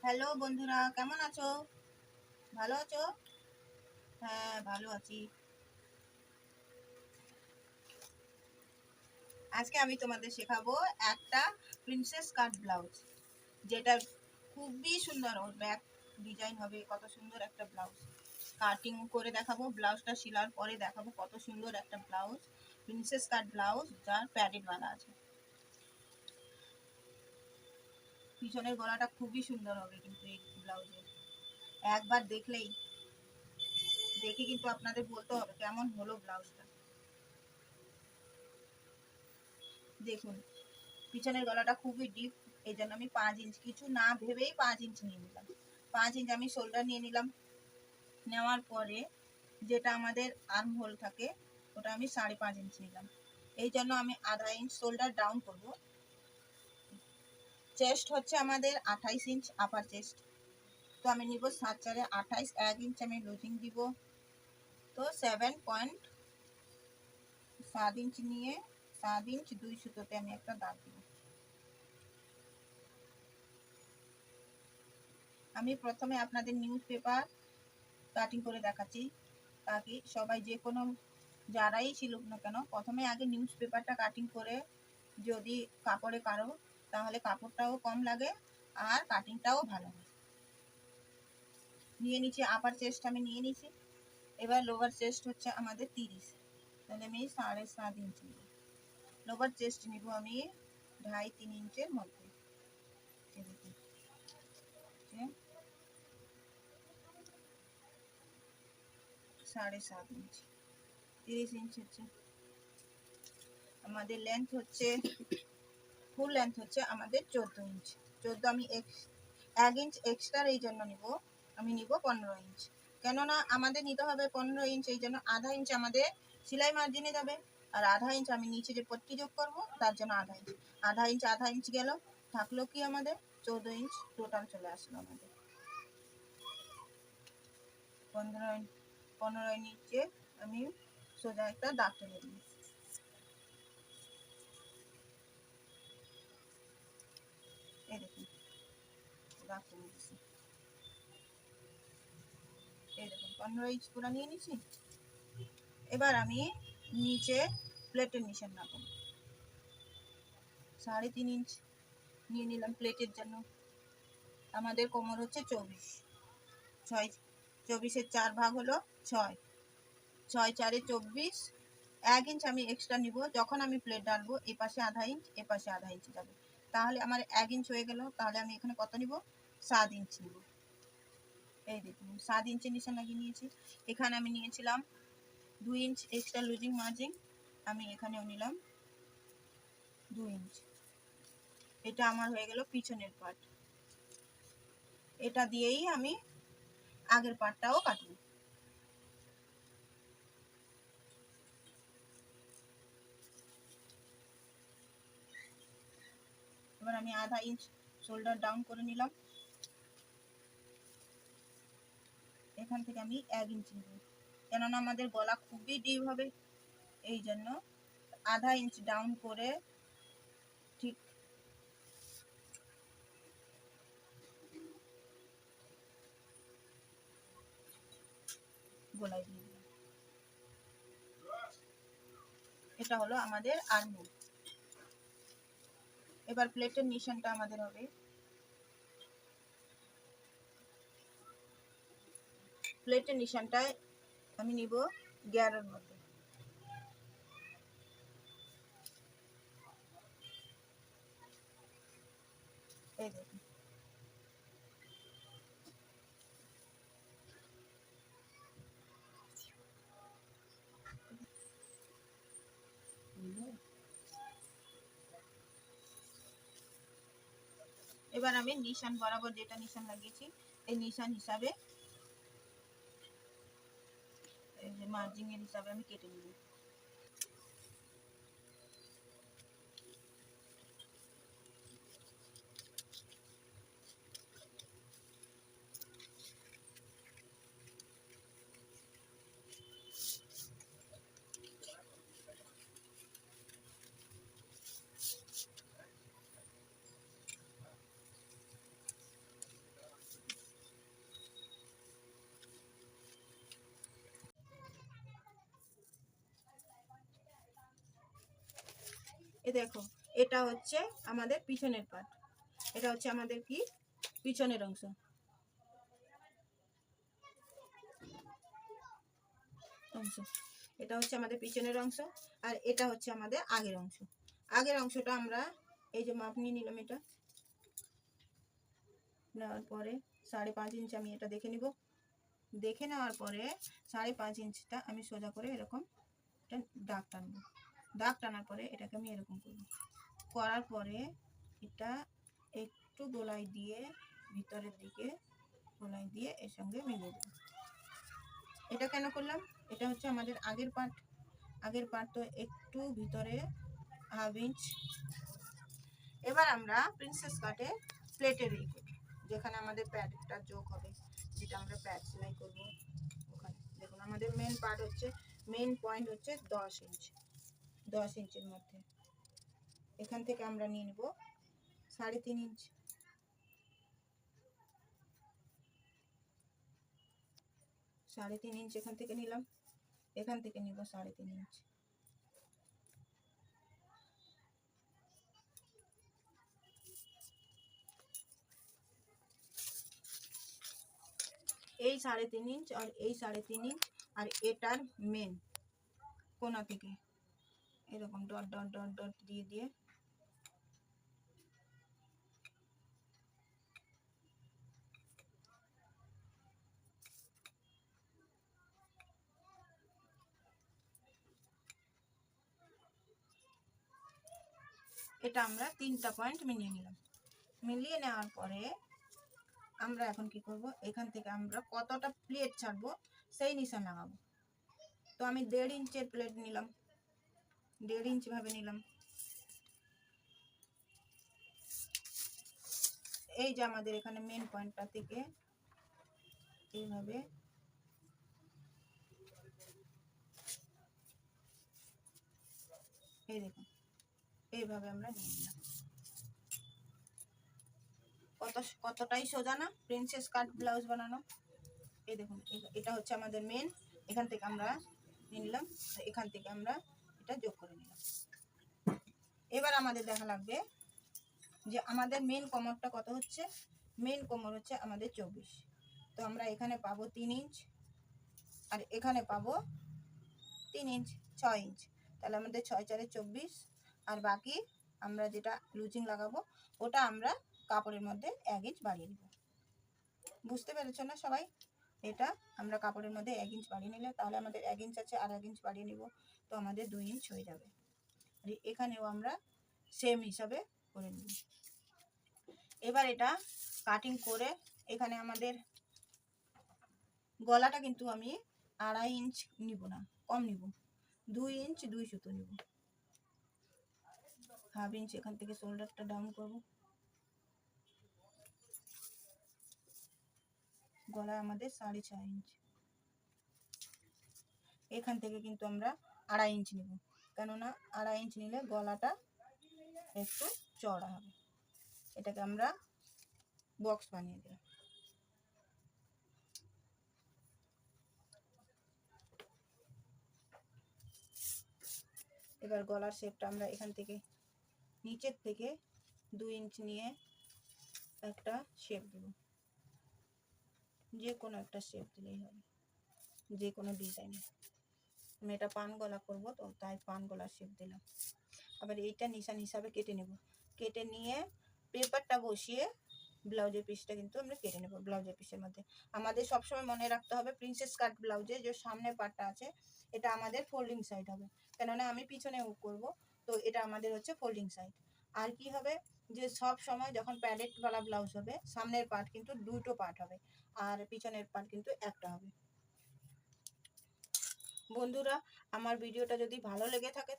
Hello বন্ধুরা, কেমন আছো? ভালো আছো? হ্যাঁ, ভালো আছি। আজকে আমি তোমাদের শেখাবো একটা প্রিন্সেস কাট ব্লাউজ, যেটা খুবই সুন্দর। ওর ব্যাক ডিজাইন হবে, কত সুন্দর একটা ব্লাউজ। কাটিং করে দেখাবো, ব্লাউজটা সিলার পরে দেখাবো কত সুন্দর একটা ব্লাউজ, প্রিন্সেস কাট ব্লাউজ, যার প্যাডেড বাঁধা আছে। পিছনের গলাটা খুবই সুন্দর হবে কিন্তু এই ব্লাউজে। একবার দেখে কিন্তু আপনাদের বলতে হবে কেমন হলো ব্লাউজটা। দেখুন, পিছনের গলাটা খুবই ডিপ, এই জন্য আমি 5 ইঞ্চ, কিছু না ভেবেই 5 ইঞ্চ নিয়ে নিলাম। 5 ইঞ্চ আমি শোল্ডার নিয়ে নিলাম। নেওয়ার পরে যেটা আমাদের আর্ম হোল থাকে, ওটা আমি 5.5 ইঞ্চ নিলাম। এই জন্য আমি আধা ইঞ্চ শোল্ডার ডাউন করব। চেস্ট হচ্ছে আমাদের 28 ইঞ্চ আপার চেস্ট, তো আমি নিব 7×4 = 28। 1 ইঞ্চ আমি লুজিং দিব, তো 7.7 ইঞ্চ নিয়ে 7 ইঞ্চ 2 সুতোতে আমি একটা দাগ দিব। আমি প্রথমে আপনাদের নিউজ পেপার কাটিং করে দেখাচ্ছি, তাকে সবাই যে কোনো যারাই ছিল না কেন প্রথমে আগে নিউজ পেপারটা কাটিং করে যদি কাপড়ে কারো, তাহলে কাপড়টাও কম লাগে আর কাটিংটাও ভালো হয়। নিয়ে নিচ্ছি আপার চেস্ট, আমি নিয়ে নিচ্ছি। এবার লোয়ার চেস্ট হচ্ছে আমাদের 30, তাহলে আমি 7.5 ইঞ্চ নিব। লোয়ার চেস্ট নিব আমি 2.5-3 ইঞ্চের মধ্যে। 7.5 ইঞ্চ, 30 ইঞ্চ হচ্ছে আমাদের লেন্থ। হচ্ছে ফুল লেন্থ হচ্ছে আমাদের 14 ইঞ্চ। 14 আমি 1 ইঞ্চ এক্সট্রা এই জন্য নিব, আমি নিব 15 ইঞ্চ। কেননা আমাদের নিতে হবে 15 ইঞ্চ, এই জন্য আধা ইঞ্চ আমাদের সেলাই মার্জিনে যাবে, আর আধা ইঞ্চ আমি নিচে যে পট্টি যোগ করবো তার জন্য আধা ইঞ্চ। আধা ইঞ্চ গেল, থাকলো কি আমাদের 14 ইঞ্চ টোটাল চলে আসলো আমাদের। 15 ইঞ্চে আমি সোজা একটা দাগ টেনে দিই। এই দেখুন দাগ টেনে দিচ্ছি। এই দেখুন 15 ইঞ্চ পুরো নিয়ে নিচ্ছি। এবার আমি নিচে প্লেটের নিশান লাগাবো। 3.5 ইঞ্চ নিয়ে নিলাম প্লেটের জন্য। আমাদের কোমর হচ্ছে 24, 24-এর 4 ভাগ হলো 6, 6×4 = 24। 1 ইঞ্চ আমি এক্সট্রা নিব, যখন আমি প্লেট ডালবো এ পাশে আধা ইঞ্চ এ পাশে আধা ইঞ্চ যাবে, তাহলে আমার 1 ইঞ্চ হয়ে গেল। তাহলে আমি এখানে কত নিব? 7 ইঞ্চ নিব। এই দেখুন 7 ইঞ্চের নিশান লাগিয়ে নিয়েছি। এখানে আমি নিয়েছিলাম 2 ইঞ্চ এক্সট্রা লুজিং মার্জিন, আমি এখানেও নিলাম 2 ইঞ্চ। এটা আমার হয়ে গেল পিছনের পার্ট। এটা দিয়েই আমি আগের পার্টটাও কাটব। এবার আমি আধা ইঞ্চ শোল্ডার ডাউন করে নিলাম। এখান থেকে আমি 1 ইঞ্চ নিব, কেননা আমাদের গলা খুবই ডিপ হবে, এই জন্য আধা ইঞ্চ ডাউন করে ঠিক গলায় দিয়ে দিলাম। এটা হলো আমাদের আর্মহোল। এবার প্লেটের নিশানটা আমাদের হবে, প্লেটের নিশানটায় আমি নিব 11-এর মধ্যে। এই দেখুন এবার আমি নিশান বরাবর যেটা নিশান লাগিয়েছি এই নিশান হিসাবে, এই যে মার্জিং এর হিসাবে আমি কেটে নিব। এ দেখো, এটা হচ্ছে আমাদের পিছনের পার্ট, এটা হচ্ছে আমাদের কি পিছনের অংশ। এটা হচ্ছে আমাদের পিছনের অংশ, আর এটা হচ্ছে আমাদের আগের অংশ। আগের অংশটা আমরা এই যে মাপ নিয়ে নিলাম, এটা নেওয়ার পরে 5.5 ইঞ্চ আমি এটা দেখে নিব। দেখে নেওয়ার পরে 5.5 ইঞ্চটা আমি সোজা করে এরকম একটা দাগ টানবো। দাগ টানার পরে এটাকে আমি এরকম করব। করার পরে এটা একটু গোলাই দিয়ে ভিতরের দিকে গোলাই দিয়ে এর সঙ্গে মিলিয়ে দেব। এটা কেন করলাম? এটা হচ্ছে আমাদের আগের পার্ট। আগের পার্ট তো একটু ভিতরে 1/2 ইঞ্চ। এবার আমরা প্রিন্সেস কাটে প্লেটের এই করব, যেখানে আমাদের প্যাডটা যোগ হবে, যেটা আমরা প্যাড সেলাই করব ওখানে। দেখুন আমাদের মেন পার্ট হচ্ছে, মেন পয়েন্ট হচ্ছে 10 ইঞ্চ। 10 ইঞ্চের মধ্যে এখান থেকে আমরা নিয়ে নেব 3.5 ইঞ্চ। 3.5 ইঞ্চ এখান থেকে নিলাম, এখান থেকে নিব 3.5 ইঞ্চ। এই 3.5 ইঞ্চ আর এই 3.5 ইঞ্চ আর এটার মেন কোনা থেকে এরকম ডট ডট ডট ডট দিয়ে দিয়ে এটা আমরা 3টা পয়েন্ট মিলিয়ে নিলাম। মিলিয়ে নেওয়ার পরে আমরা এখন কি করব, এখান থেকে আমরা কতটা প্লেট ছাড়বো সেই নিশান লাগাবো। তো আমি 1.5 ইঞ্চের প্লেট নিলাম, 1.5 ইঞ্চ ভাবে নিলাম। এই যে আমাদের এখানে মেন পয়েন্টটা থেকে এইভাবে এই দেখুন এইভাবে আমরা নিয়ে নিলাম। কতটাই সোজা না প্রিন্সেস কাট ব্লাউজ বানানো। এই দেখুন এটা হচ্ছে আমাদের মেন, এখান থেকে আমরা নিলাম, এখান থেকে আমরা এটা যোগ করে নিলাম। এবার আমাদের দেখা লাগবে যে আমাদের মেন কোমরটা কত হচ্ছে। মেন কোমর হচ্ছে আমাদের 24। তো আমরা এখানে পাবো 3 ইঞ্চ আর এখানে পাবো 3 ইঞ্চ, 6 ইঞ্চ। তাহলে আমাদের 6 4 24, আর বাকি আমরা যেটা লুজিং লাগাবো ওটা আমরা কাপড়ের মধ্যে 1 ইঞ্চ বাড়িয়ে নেব। বুঝতে পেরেছো না সবাই? এটা আমরা কাপড়ের মধ্যে 1 ইঞ্চ বাড়িয়ে নিলে তাহলে আমাদের 1 ইঞ্চ আছে, আর 1 ইঞ্চ বাড়িয়ে নিব, তো আমাদের 2 ইঞ্চ হয়ে যাবে। আর এখানেও আমরা সেম হিসাবে করে নিব। এবার এটা কাটিং করে এখানে আমাদের গলাটা কিন্তু আমি 2.5 ইঞ্চ নিব না, কম নিব, 2 ইঞ্চ 2 সুতো নিব। 1/2 ইঞ্চ এখান থেকে শোল্ডারটা ডাউন করব। গলা আমাদের 6.5 ইঞ্চ। এখান থেকে কিন্তু আমরা 2.5 ইঞ্চ নিব, কেননা 2.5 ইঞ্চ নিলে গলাটা একটু চড়া হবে। এটাকে আমরা বক্স বানিয়ে দিলাম। এবার গলার শেপটা আমরা এখান থেকে নিচের থেকে 2 ইঞ্চ নিয়ে একটা শেপ দেব, যে কোনো একটা শেপ দিলেই হবে, যে কোনো ডিজাইনে। আমি এটা পান গলা করবো তো তাই পান গলার শেপ দিলাম। আবার এইটা নিশান হিসাবে কেটে নেব, কেটে নিয়ে পেপারটা বসিয়ে ব্লাউজের পিসটা কিন্তু আমরা কেটে নেব। ব্লাউজের পিসের মধ্যে আমাদের সবসময় মনে রাখতে হবে প্রিন্সেস কাট ব্লাউজে যে সামনের পার্টটা আছে এটা আমাদের ফোল্ডিং সাইড হবে, কেননা আমি পিছনে হুক করবো, তো এটা আমাদের হচ্ছে ফোল্ডিং সাইড। আর কি হবে যে সব সময় যখন প্যালেটওয়ালা ব্লাউজ হবে সামনের পার্ট কিন্তু 2টো পার্ট হবে আর পিছনের পার্ট কিন্তু একটা হবে। বন্ধুরা আমার ভিডিওটা যদি ভালো লেগে থাকে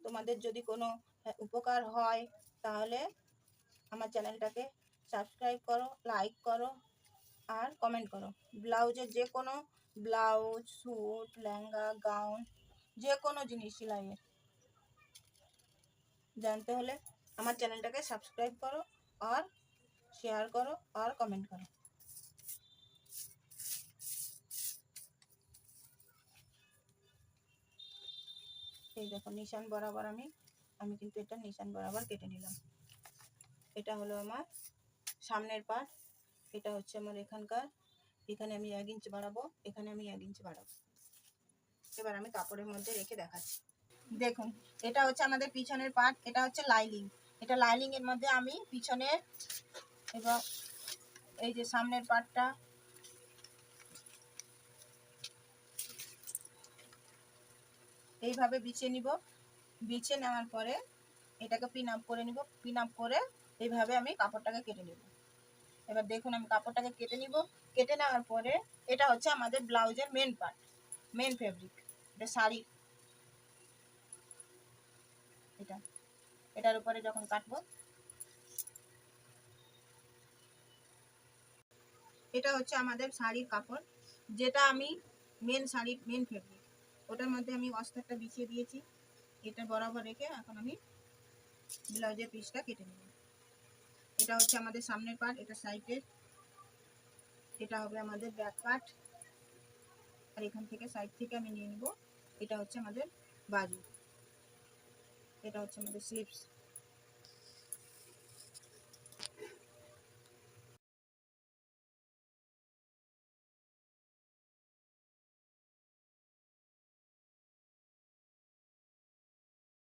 তোমাদের যদি কোনো উপকার হয় তাহলে আমার চ্যানেলটাকে সাবস্ক্রাইব করো, লাইক করো আর কমেন্ট করো। ব্লাউজের যে কোনো ব্লাউজ, স্যুট, লেহেঙ্গা, গাউন, যে কোনো জিনিস সেলাইয়ের জানতে হলে আমার চ্যানেলটাকে সাবস্ক্রাইব করো আর শেয়ার করো আর কমেন্ট করো। এই দেখো নিশান বরাবর আমি আমি কিন্তু এটা নিশান বরাবর কেটে নিলাম। এটা হলো আমার সামনের পার্ট, এটা হচ্ছে আমার এখানকার, এখানে আমি 1 ইঞ্চি বাড়াবো, এখানে আমি 1 ইঞ্চি বাড়াবো। এবার আমি কাপড়ের মধ্যে রেখে দেখাচ্ছি। দেখুন, এটা হচ্ছে আমাদের পিছনের পার্ট, এটা হচ্ছে লাইনিং। এটা লাইনিং এর মধ্যে আমি পিছনের এবং এই যে সামনের পার্টটা এইভাবে বিছিয়ে নিব। বিছিয়ে নেওয়ার পরে এটাকে পিন আপ করে নিব। পিন আপ করে এইভাবে আমি কাপড়টাকে কেটে নিব। এবার দেখুন আমি কাপড়টাকে কেটে নিব। কেটে নেওয়ার পরে এটা হচ্ছে আমাদের ব্লাউজের মেন পার্ট, মেন ফেব্রিক। এটা শাড়ি, এটা এটার উপরে যখন কাটবো, এটা হচ্ছে আমাদের শাড়ির কাপড়, যেটা আমি মেন শাড়ির মেন ফেব্রিক, ওটার মধ্যে আমি অস্তরটা বিছিয়ে দিয়েছি। এটা বরাবর রেখে এখন আমি ব্লাউজের পিসটা কেটে নেব। এটা হচ্ছে আমাদের সামনের পার্ট, এটা সাইডের, এটা হবে আমাদের ব্যাক পার্ট, আর এখান থেকে সাইড থেকে আমি নিয়ে নিব। এটা হচ্ছে আমাদের বাজু, এটা হচ্ছে আমাদের স্লিভস।